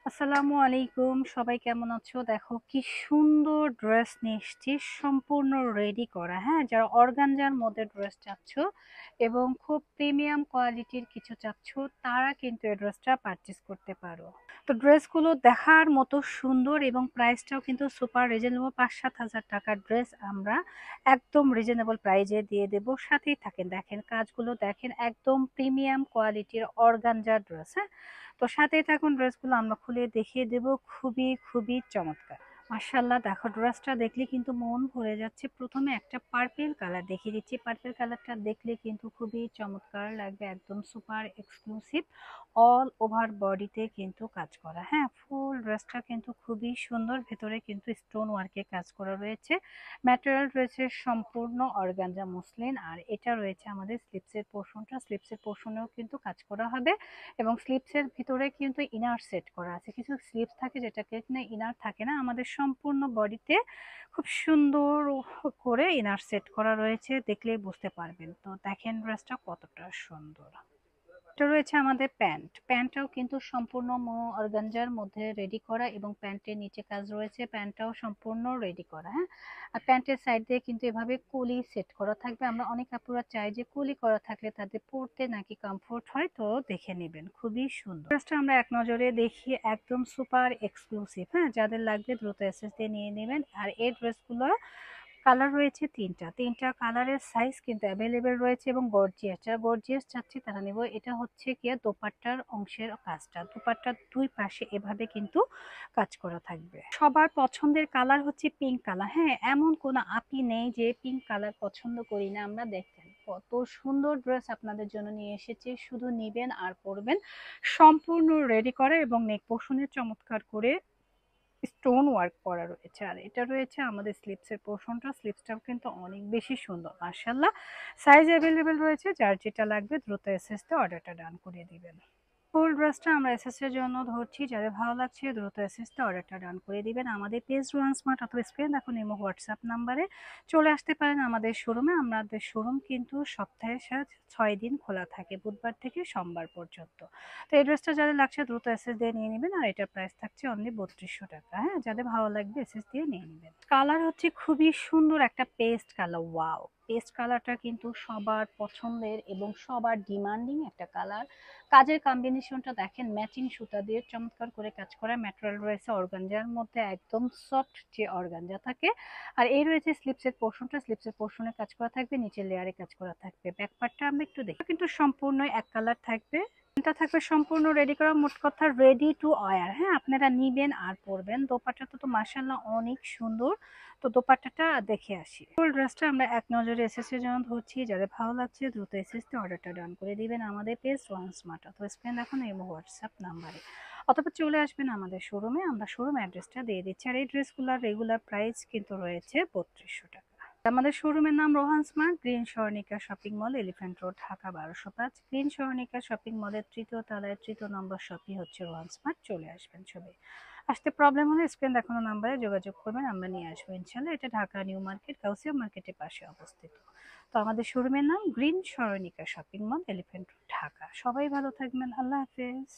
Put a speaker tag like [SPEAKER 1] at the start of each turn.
[SPEAKER 1] আসসালামু আলাইকুম, সবাই কেমন আছো? দেখো কি সুন্দর ড্রেস নিয়ে এসেছি, সম্পূর্ণ রেডি করা। হ্যাঁ, যারা অর্গানজার মধ্যে ড্রেস চাচ্ছ এবং খুব প্রিমিয়াম কোয়ালিটির কিছু চাচ্ছ, তারা কিন্তু এই ড্রেসটা পারচেস করতে পারো। তো ড্রেসগুলো দেখার মতো সুন্দর এবং প্রাইসটাও কিন্তু সুপার রিজনেবল। 5-7 হাজার টাকার ড্রেস আমরা একদম রিজনেবল প্রাইজে দিয়ে দেবো। সাথেই থাকেন, দেখেন কাজগুলো দেখেন, একদম প্রিমিয়াম কোয়ালিটির অর্গানজার ড্রেস। হ্যাঁ, তো সাথেই থাকুন, ড্রেসগুলো আমরা খুলে দেখিয়ে দেব। খুবই খুবই চমৎকার। মাশাআল্লাহ, দেখো ড্রেসটা দেখলে কিন্তু মন ভরে যাচ্ছে। প্রথমে একটা পার্পল কালার দেখিয়ে দিচ্ছি। পার্পল কালারটা দেখলে কিন্তু খুবই চমৎকার লাগবে, একদম সুপার এক্সক্লুসিভ। অল ওভার বডিতে কিন্তু কাজ করা। হ্যাঁ, ফুল ড্রেসটা কিন্তু খুবই সুন্দর। ভেতরে কিন্তু স্টোন ওয়ার্কে কাজ করা রয়েছে। ম্যাটেরিয়াল রয়েছে সম্পূর্ণ অর্গানজা মসলিন। আর এটা রয়েছে আমাদের স্লিপসের পোর্শনটা। স্লিপসের পোর্শনেও কিন্তু কাজ করা হবে এবং স্লিপসের ভিতরে কিন্তু ইনার সেট করা আছে। কিছু স্লিপস থাকে যেটাকে কিনা ইনার থাকে না, আমাদের সম্পূর্ণ বডিতে খুব সুন্দর করে ইনার সেট করা রয়েছে, দেখলেই বুঝতে পারবেন। তো দেখেন ড্রেসটা কতটা সুন্দর। এটা রয়েছে আমাদের প্যান্ট। প্যান্টটাও কিন্তু সম্পূর্ণ অর্গানজার মধ্যে রেডি করা এবং প্যান্টের নিচে কাজ রয়েছে। প্যান্টটাও সম্পূর্ণ রেডি করা। হ্যাঁ, আর প্যান্টের সাইড দিয়ে কিন্তু এভাবে কলি সেট করা থাকবে। আমরা অনেক আপুরা চাই যে কলি করা থাকলে তাদের পরতে নাকি কমফোর্ট হয়, তো দেখে নেবেন, খুবই সুন্দর। ড্রেসটা আমরা এক নজরে দেখি, একদম সুপার এক্সক্লুসিভ। হ্যাঁ, যাদের লাগবে দ্রুত এসএস দিয়ে নিয়ে নেবেন। আর এই ড্রেসগুলো কালার রয়েছে তিনটা কালারের সাইজ কিন্তু অ্যাভেলেবেল রয়েছে এবং গর্জিয়াস, যারা গর্জিয়াস চাচ্ছি তারা নেব। এটা হচ্ছে কি দোপাট্টার অংশের কাজটা, দোপাট্টার দুই পাশে এভাবে কিন্তু কাজ করা থাকবে। সবার পছন্দের কালার হচ্ছে পিঙ্ক কালার। হ্যাঁ, এমন কোনো আপি নেই যে পিঙ্ক কালার পছন্দ করি না আমরা। দেখেন কত সুন্দর ড্রেস আপনাদের জন্য নিয়ে এসেছি, শুধু নিবেন আর পরবেন। সম্পূর্ণ রেডি করা এবং নেক পোর্শনে চমৎকার করে স্টোন ওয়ার্ক করা রয়েছে। আর এটা রয়েছে আমাদের স্লিপসের পোর্শনটা। স্লিপসটাও কিন্তু অনেক বেশি সুন্দর মাশাআল্লাহ। সাইজ অ্যাভেলেবেল রয়েছে, যার যেটা লাগবে দ্রুত এসএস তে অর্ডারটা ডান করিয়ে দিবেন। ফুল ড্রেসটা আমরা এসএস এর জন্য ধরছি, যাদের ভালো লাগছে দ্রুত এসএস তে অর্ডারটা ডান করে দিবেন। আমাদের পেজ রোহান স্মার্ট অথবা স্ক্রিন দেখুন ইমো হোয়াটসঅ্যাপ নাম্বারে চলে আসতে পারেন আমাদের শোরুমে। আমাদের শোরুম কিন্তু সপ্তাহে 6 দিন খোলা থাকে, বুধবার থেকে সোমবার পর্যন্ত। তো এই ড্রেসটা যাদের লাগছে দ্রুত এসএস দিয়ে নিয়ে নেবেন। আর এটার প্রাইস থাকছে অনলি 3200 টাকা। হ্যাঁ, যাদের ভালো লাগবে এসএস দিয়ে নিয়ে নেবেন। কালার হচ্ছে খুবই সুন্দর একটা পেস্ট কালার। ওয়াও, পেস্ট কালারটা কিন্তু সবার পছন্দের এবং সবার ডিমান্ডিং একটা কালার। কাজের কম্বিনেশনটা দেখেন, ম্যাচিং সুতা দিয়ে চমৎকার করে কাজ করা। ম্যাটেরিয়াল রয়েছে অর্গানজার মধ্যে, একদম সফট যে অর্গানজা থাকে। আর এই রয়েছে স্লিপসের পোর্শনটা। স্লিপসের পোর্শনে কাজ করা থাকবে, নিচের লেয়ারে কাজ করা থাকবে। ব্যাক পার্টটা আমরা একটু দেখি, কিন্তু সম্পূর্ণ এক কালার থাকবে। এটা থাকবে সম্পূর্ণ রেডি করা, মোট কথা রেডি টু ওয়্যার। হ্যাঁ, আপনারা নিবেন আর পরবেন। দোপাট্টাটা তো মাশাআল্লাহ অনেক সুন্দর। তো দোপাট্টাটা দেখে আসি। ফুল ড্রেসটা আমরা এক নজরে এসএস এর জন্য ধরছি, যাদের ভালো লাগছে দ্রুত এসএস তে অর্ডারটা ডান করে দিবেন আমাদের পেজ রোহান স্মার্ট অথবা স্ক্রিন এখন এই হোয়াটসঅ্যাপ নাম্বারে, অথবা চলে আসবেন আমাদের শোরুমে। আমরা শোরুম অ্যাড্রেসটা দিয়ে দিচ্ছি। আর এই ড্রেসগুলোর রেগুলার প্রাইস কিন্তু রয়েছে 3200 টাকা। আমাদের শোরুমের নাম Rohan smart, green Saranika shopping mall, elephant road, Dhaka 1205। Green Saranika shopping মলের 3য় তলায় 3য় নম্বর শপই হচ্ছে রোহান স্মার্ট। চলে আসবেন সবাই। আসতে প্রবলেম হলে স্ক্রিন দেখানো নাম্বারে যোগাযোগ করবেন, আমরা নিয়ে আসবো ইনশাল্লাহ। এটা ঢাকা নিউ মার্কেট, গাউসিয়া মার্কেটের পাশে অবস্থিত। তো আমাদের শোরুমের নাম green Saranika shopping mall, elephant road, Dhaka. সবাই ভালো থাকবেন, আল্লাহ হাফেজ।